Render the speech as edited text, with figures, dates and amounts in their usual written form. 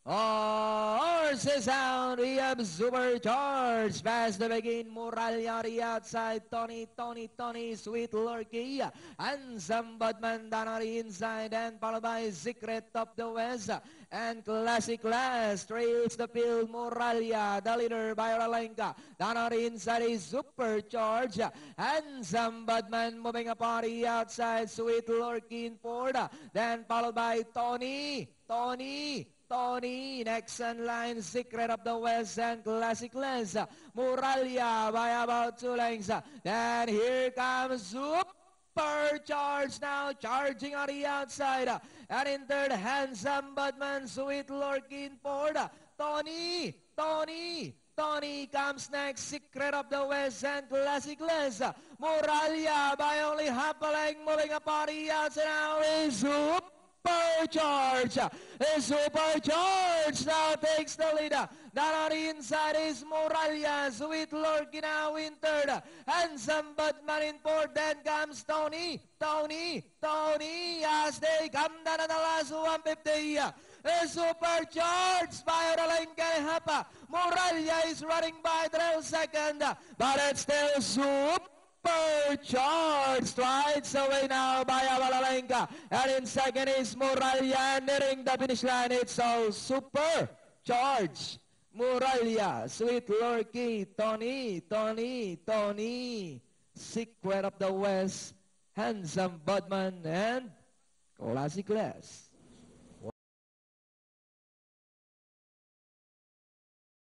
Horses out, we have Supercharged. Pass to begin, Muralyari outside, Tony, Sweet Lorky. Handsome Budman down on the inside and followed by Secret of the West. And Classic Class trails the field, Muralya, the leader by Oralenka. Down on the inside is Supercharged. Handsome Budman moving upon the outside, Sweet Lorky in fourth. Then followed by Tony, next in line, Secret of the West and Classic Lens. Muralya by about 2 lengths. Then here comes Supercharged now, charging on the outside. And in third, Handsome Budman, Sweet Lorky in fourth. Tony comes next, Secret of the West and Classic Lens. Muralya by only half a length, moving upon the outside now is Supercharged. Supercharged now takes the lead. Down on the inside is Muralya. Sweet Lorky now in third. Handsome Budman in fourth. Then comes Tony as they come down to the last 150. Supercharged by Oralenka and Hapa. Muralya is running by 12 seconds. But it's still Supercharged rides away now by Oralenka. And in second is Muralya, nearing the finish line. It's all Supercharged. Muralya, Sweet Lorky, Tony, Secret of the West, Handsome Budman, and Classic Class.